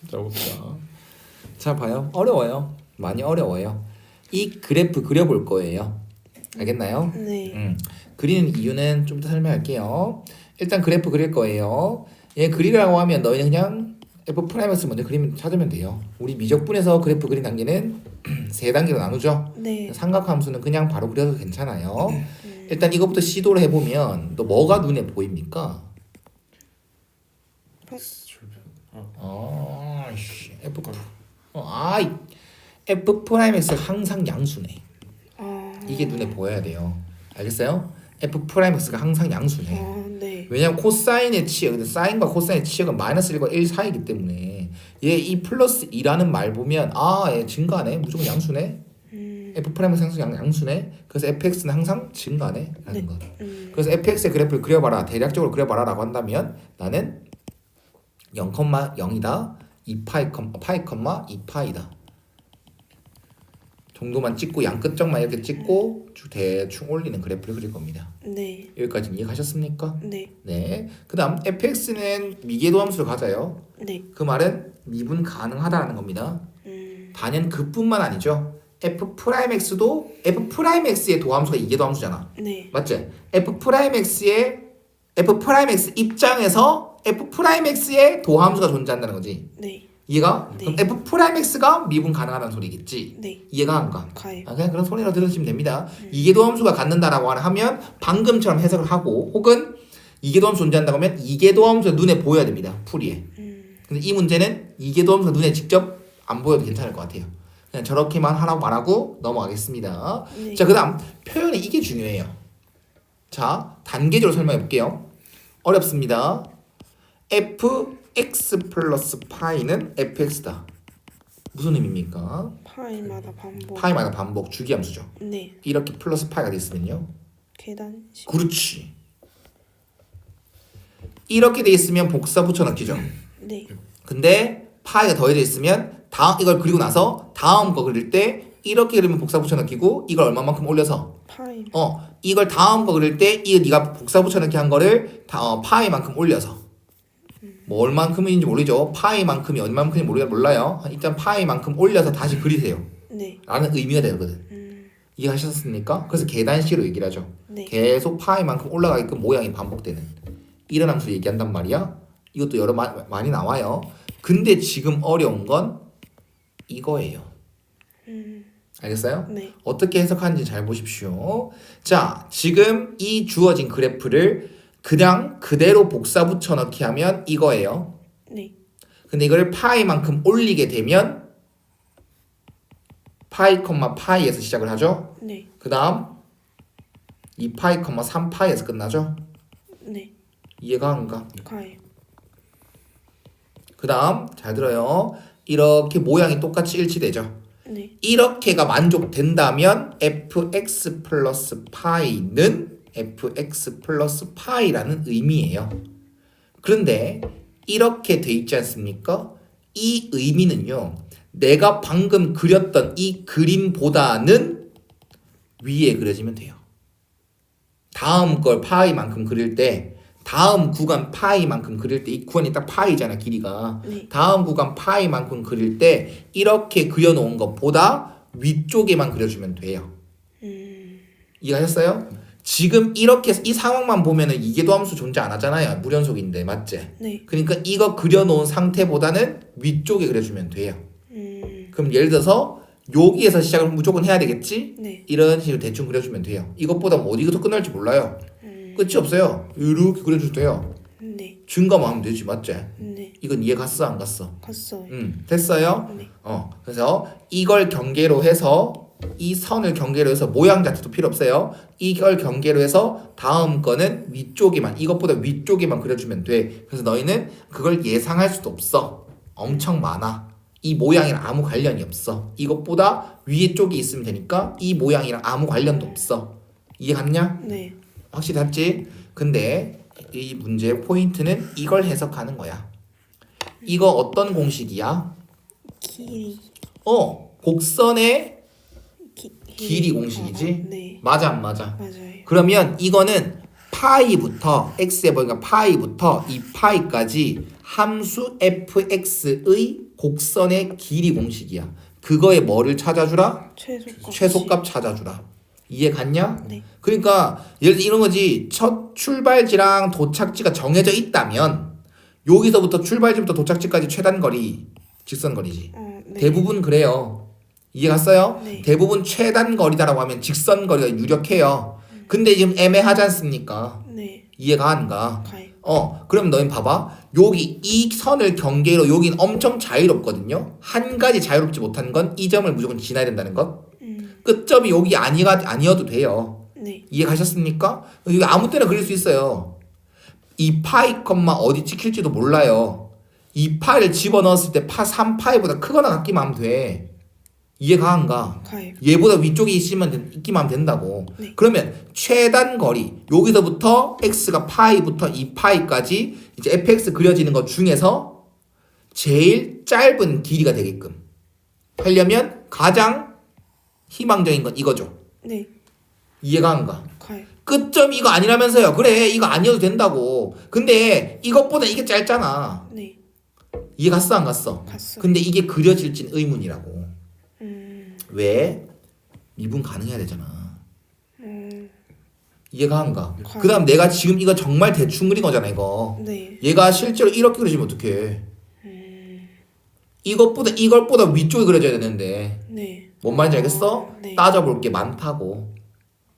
자 봅시다. 자 봐요. 어려워요. 많이 어려워요. 이 그래프 그려볼 거예요. 알겠나요? 네. 그리는 이유는 좀 더 설명할게요. 일단 그래프 그릴 거예요. 얘 그리라고 하면 너희는 그냥 F'(X) 먼저 그리면 찾으면 돼요. 우리 미적분에서 그래프 그린 단계는 세 단계로 나누죠. 네. 삼각함수는 그냥 바로 그려도 괜찮아요. 일단 이것부터 시도를 해보면 또 뭐가 눈에 보입니까? F'(X)가 항상 양수네. 이게 눈에 보여야 돼요. 알겠어요? F'(X)가 항상 양수네. 네. 왜냐면 코사인의 치역, 근데 사인과 코사인의 치역은 마이너스 1과 1 사이이기 때문에 얘 이 플러스 2라는 말 보면 얘 증가네. 무조건 양수네. F'(X) 항상 양수네. 그래서 fx는 항상 증가네 라는 거. 그래서 fx의 그래프를 그려봐라. 대략적으로 그려봐라 라고 한다면 나는 0,0이다 2파이, 파이, 2파이다 정도만 찍고 양 끝쪽만 이렇게 찍고 대충 올리는 그래프를 그릴 겁니다. 네. 여기까지 이해가셨습니까? 네. 네. 그 다음 fx는 미계도 함수를 가져요. 네. 그 말은 미분 가능하다라는 겁니다. 단연 그뿐만 아니죠. f'x도 f'x의 도함수가 이계도 함수잖아. 네. 맞지? f'x 입장에서 f'x의 도함수가 존재한다는 거지. 네. 이해가? 네. 그럼 f'x가 미분 가능하다는 소리겠지. 네. 이해가 안 가? 가요. 그냥 그런 소리로 들으시면 됩니다. 이계도 함수가 갖는다라고 하면 방금처럼 해석을 하고 혹은 이계도 함수 존재한다고 하면 이계도 함수가 눈에 보여야 됩니다. 풀이에. 근데 이 문제는 이계도 함수가 눈에 직접 안 보여도 괜찮을 것 같아요. 그냥 저렇게만 하라고 말하고 넘어가겠습니다. 네. 자, 그 다음 표현이 이게 중요해요. 자, 단계적으로 설명해 볼게요. 어렵습니다. fx 플러스 파이는 fx다. 무슨 의미입니까? 파이마다 반복. 파이마다 반복 주기함수죠. 네. 이렇게 플러스 파이가 돼 있으면요. 계단식. 그렇지. 이렇게 돼 있으면 복사 붙여넣기죠. 네. 근데 파이가 더해져 있으면 다음 이걸 그리고 나서 다음 거 그릴 때 이렇게 그리면 복사 붙여넣기고 이걸 얼마만큼 올려서 파이. 이걸 다음 거 그릴 때 이거 네가 복사 붙여넣기 한 거를 파이만큼 올려서 뭐 얼만큼인지 모르죠. 파이만큼이 얼만큼인지 몰라요. 일단 파이만큼 올려서 다시 그리세요. 네. 라는 의미가 되거든. 이해하셨습니까? 그래서 계단식으로 얘기를 하죠. 네. 계속 파이만큼 올라가게끔 모양이 반복되는 이런 함수 얘기한단 말이야. 이것도 여러 많이 나와요. 근데 지금 어려운 건 이거예요. 알겠어요? 네. 어떻게 해석하는지 잘 보십시오. 자, 지금 이 주어진 그래프를 그냥 그대로 복사 붙여넣기 하면 이거예요. 네. 근데 이걸 파이만큼 올리게 되면 파이, 파이에서 시작을 하죠. 네. 그 다음 2파이, 3파이에서 끝나죠. 네. 이해가 안 가? 가요. 그 다음 잘 들어요. 이렇게 모양이 똑같이 일치되죠. 네. 이렇게가 만족된다면 fx 플러스 파이는 fx 플러스 파이라는 의미예요. 그런데 이렇게 돼 있지 않습니까? 이 의미는요. 내가 방금 그렸던 이 그림보다는 위에 그려지면 돼요. 다음 걸 파이만큼 그릴 때 다음 구간 파이만큼 그릴 때 이 구간이 딱 파이잖아 길이가. 네. 다음 구간 파이만큼 그릴 때 이렇게 그려놓은 것보다 위쪽에만 그려주면 돼요. 이해하셨어요? 지금 이렇게 이 상황만 보면은 이계도 함수 존재 안 하잖아요. 무연속인데 맞지? 네. 그러니까 이거 그려놓은 상태보다는 위쪽에 그려주면 돼요. 그럼 예를 들어서 여기에서 시작을 무조건 해야 되겠지? 네. 이런 식으로 대충 그려주면 돼요. 이것보다 뭐 어디부터 끝날지 몰라요. 끝이 없어요. 이렇게 그려줘도 돼요. 네. 증가만 하면 되지 맞지? 네. 이건 이해 갔어 안 갔어? 갔어요. 됐어요? 네. 그래서 이걸 경계로 해서 이 선을 경계로 해서 모양 자체도 필요 없어요. 이걸 경계로 해서 다음 거는 위쪽에만 이것보다 위쪽에만 그려주면 돼. 그래서 너희는 그걸 예상할 수도 없어. 엄청 많아. 이 모양이랑 아무 관련이 없어. 이것보다 위에 쪽이 있으면 되니까 이 모양이랑 아무 관련도 없어. 이해 갔냐? 네. 확실히 됐지? 근데 이 문제의 포인트는 이걸 해석하는 거야. 이거 어떤 공식이야? 길이. 곡선의 길이 길이 공식이지? 네. 맞아 안 맞아? 맞아요. 그러면 이거는 파이부터 x에 보니까 파이부터 이 파이까지 함수 fx의 곡선의 길이 공식이야. 그거에 뭐를 찾아주라? 최소값 찾아주라. 이해 갔냐? 네. 그러니까 예를 들어 이런 거지. 첫 출발지랑 도착지가 정해져 있다면 여기서부터 출발지부터 도착지까지 최단거리 직선거리지. 네. 대부분 그래요. 이해 갔어요? 네. 대부분 최단거리다라고 하면 직선거리가 유력해요. 근데 지금 애매하지 않습니까? 네. 이해가 안 가? 가요. 그럼 너희 봐봐. 여기 이 선을 경계로 여긴 엄청 자유롭거든요. 한 가지 자유롭지 못한 건 이 점을 무조건 지나야 된다는 것. 끝점이 여기 아니어도 돼요. 네. 이해 가셨습니까? 여기 아무 때나 그릴 수 있어요. 이 파이 컴마 어디 찍힐지도 몰라요. 이 파이를 집어넣었을 때 3파이보다 크거나 같기만 하면 돼. 이해가 안 가? 가요. 얘보다 위쪽에 있기만 하면 된다고. 네. 그러면 최단 거리 여기서부터 x가 파이부터 이 파이까지 이제 fx 그려지는 것 중에서 제일 짧은 길이가 되게끔 하려면 가장 희망적인 건 이거죠. 네. 이해가 안 가? 가요. 끝점이 이거 아니라면서요. 그래 이거 아니어도 된다고. 근데 이것보다 이게 짧잖아. 네. 이해 갔어 안 갔어? 갔어요. 근데 이게 그려질진 의문이라고. 왜? 미분 가능해야 되잖아. 이해가 안 가? 가요. 그 다음 내가 지금 이거 정말 대충 그린 거잖아 이거. 네. 얘가 실제로 이렇게 그려지면 어떡해. 이것보다 위쪽에 그려져야 되는데 네. 뭔 말인지 알겠어? 네. 따져볼 게 많다고.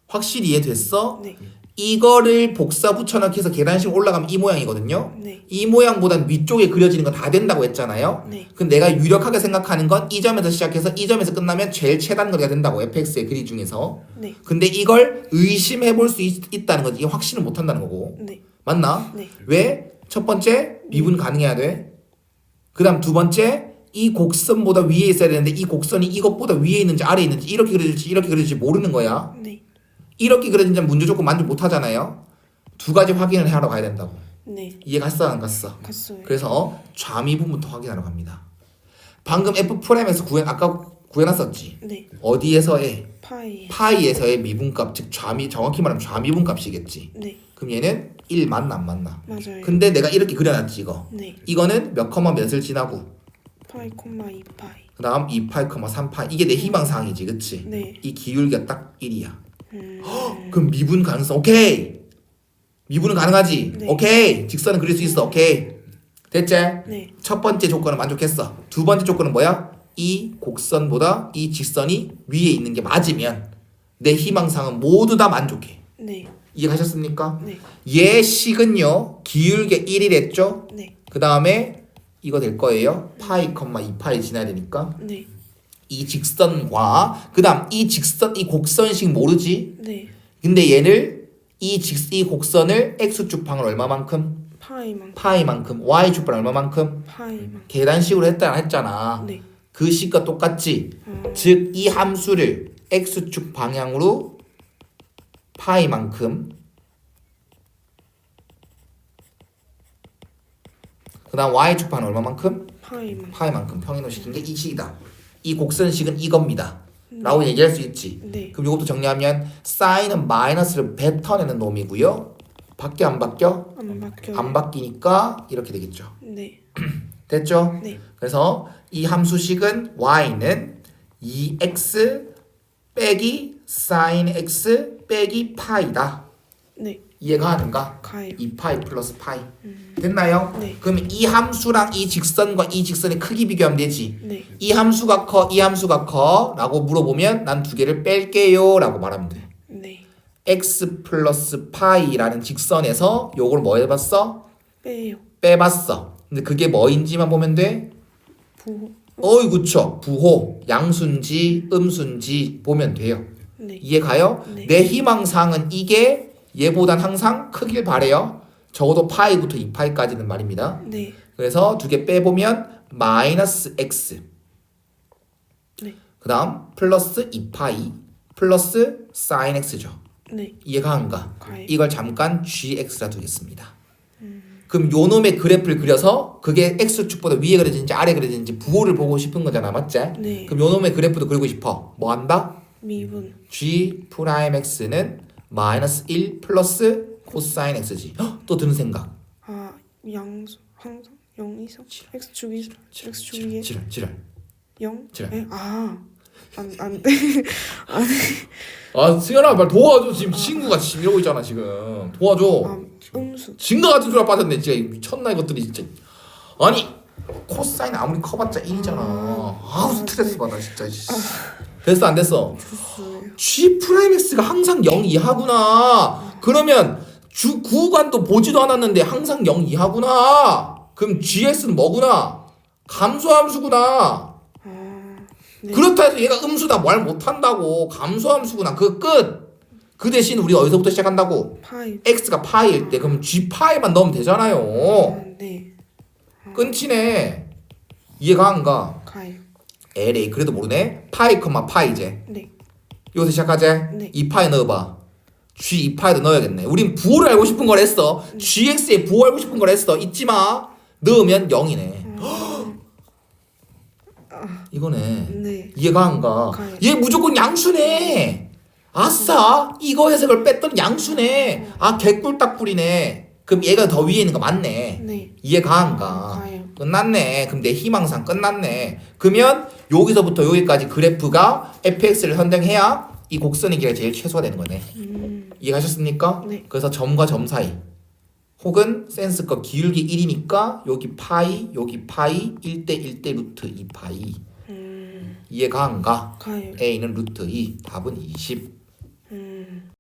확실히 이해됐어? 네. 이거를 복사 붙여넣기 해서 계단식 올라가면 이 모양이거든요. 네. 이 모양보단 위쪽에 그려지는 건 다 된다고 했잖아요. 네. 그럼 내가 유력하게 생각하는 건 이 점에서 시작해서 이 점에서 끝나면 제일 최단거리가 된다고 fx의 그리 중에서. 네. 근데 이걸 의심해 볼 수 있다는 거지. 이게 확신을 못 한다는 거고. 네. 맞나? 네. 왜? 첫 번째 미분 가능해야 돼. 그다음 두 번째 이 곡선보다 위에 있어야 되는데 이 곡선이 이것보다 위에 있는지 아래에 있는지 이렇게 그려질지 모르는 거야. 네. 이렇게 그려진 문제 조건 만족 못 하잖아요. 두 가지 확인을 하러 가야 된다고. 네. 이해 갔어 안 갔어? 갔어요. 그래서 좌미분부터 확인하러 갑니다. 방금 F'에서 아까 구해놨었지. 네. 어디에서의? 파이. 파이에서의 미분값, 즉 정확히 말하면 좌미분값이겠지. 네. 그럼 얘는 1 맞나 안 맞나? 맞아요. 근데 내가 이렇게 그려놨지 이거. 네. 이거는 몇 컴마 몇을 지나고 파이 콤마 2 파이. 그 다음 2파이 컴마 3파이 이게 내 희망사항이지 그치? 네. 이 기울기가 딱 1이야. 그럼 미분 가능성 오케이. 미분은 가능하지. 네. 오케이. 직선은 그릴 수 있어. 오케이. 됐지? 네. 첫 번째 조건은 만족했어. 두 번째 조건은 뭐야? 이 곡선보다 이 직선이 위에 있는 게 맞으면 내 희망사항은 모두 다 만족해. 네. 이해가셨습니까? 네. 얘 식은요 기울기 1이랬죠? 네. 그 다음에 이거 될 거예요. 파이 컴마 2파이 지나야 되니까 네. 이 직선과 그 다음 이 곡선식 모르지? 네. 근데 얘를 이 곡선을 x축방을 얼마만큼? 파이만. 파이만큼. y축방 얼마만큼? 파이만. 계단식으로 했잖아. 네. 그 식과 똑같지. 즉 이 함수를 x축 방향으로 파이만큼 그 다음 y축 방향 얼마만큼? 파이만. 파이만큼 평행으로 시킨 게 이 식이다. 이 곡선식은 이겁니다. 라고 얘기할 수 있지. 네. 그럼 이것도 정리하면 사인은 마이너스를 뱉어내는 놈이고요. 바뀌어 안 바뀌어? 안 바뀌어요. 안 바뀌니까 이렇게 되겠죠. 네. 됐죠? 네. 그래서 이 함수식은 y는 2x 빼기 sin x 빼기 파이다. 네. 이해가 가는가? 가요. 2파이 플러스 파이. 됐나요? 네. 그러면 이 함수랑 이 직선과 이 직선의 크기 비교하면 되지. 네. 이 함수가 커, 이 함수가 커 라고 물어보면 난 두 개를 뺄게요 라고 말하면 돼. 네. x 플러스 파이라는 직선에서 요걸 뭐 해봤어? 빼요. 빼봤어. 근데 그게 뭐인지만 보면 돼? 부. 어이 그쵸. 부호, 양수인지 음수인지 보면 돼요. 네. 이해 가요? 네. 내 희망사항은 이게 얘보단 항상 크길 바래요. 적어도 파이부터 2파이까지는 말입니다. 네. 그래서 두 개 빼보면 마이너스 x 네. 그 다음 플러스 2파이 플러스 sin x죠. 네. 이해가 안 가? 가요. 이걸 잠깐 gx라 두겠습니다. 그럼 요 놈의 그래프를 그려서 그게 x축보다 위에 그려지는지 아래 그려지는지 부호를 보고 싶은 거잖아. 맞지? 네. 그럼 요 놈의 그래프도 그리고 싶어. 뭐 한다? 미분. g 프라임 x는 마이너스 1 플러스 코사인 x지. 헉, 또 드는 생각. 아 양수 항상 0 이상 x축 이상 x축 위에 지랄. 0? 지랄. 에? 안 돼. 아 승현아 말 도와줘. 지금 친구가 지금 이러고 있잖아 지금. 도와줘. 아 음수. 증거 같은 소리 빠졌네. 진짜 미쳤나 이것들이 진짜. 아니 코사인 아무리 커봤자 1이잖아. 아우 스트레스 받아 진짜. 됐어 안 됐어? 됐어요. G 프라임 X가 항상 0 이하구나. 그러면 주 구간도 보지도 않았는데 항상 0 이하구나. 그럼 GS는 뭐구나? 감소함수구나. 네. 그렇다 해서 얘가 음수다 말 못한다고. 감소함수구나. 그 끝. 그 대신 우리 어디서부터 시작한다고? 파이. X가 파이일 때 그럼 G 파이만 넣으면 되잖아요. 네. 끝이네. 이해가 안 가? 가요. LA 그래도 모르네. 파이 컴마 파이제. 네. 여기서 시작하지? 네. 2파이 넣어봐. G 2파이도 넣어야겠네. 우린 부호를 알고 싶은 걸 했어. GX의 부호 알고 싶은 걸 했어. 잊지 마. 넣으면 0이네. 이거네. 네. 이해가 안 가. 가요. 얘 무조건 양수네. 아싸. 이거 해석을 뺐더니 양수네. 아 개꿀딱꿀이네. 그럼 얘가 더 위에 있는 거 맞네. 네. 이해가 안 가. 가요. 끝났네. 그럼 내 희망상 끝났네. 그러면 여기서부터 여기까지 그래프가 fx를 선정해야 이 곡선의 길이가 제일 최소화되는 거네. 이해가셨습니까? 네. 그래서 점과 점 사이 혹은 센스껏 기울기 1이니까 여기 파이 1대 1대 루트 2파이. 이해가 안 가? 가요. A는 루트 2. 답은 20.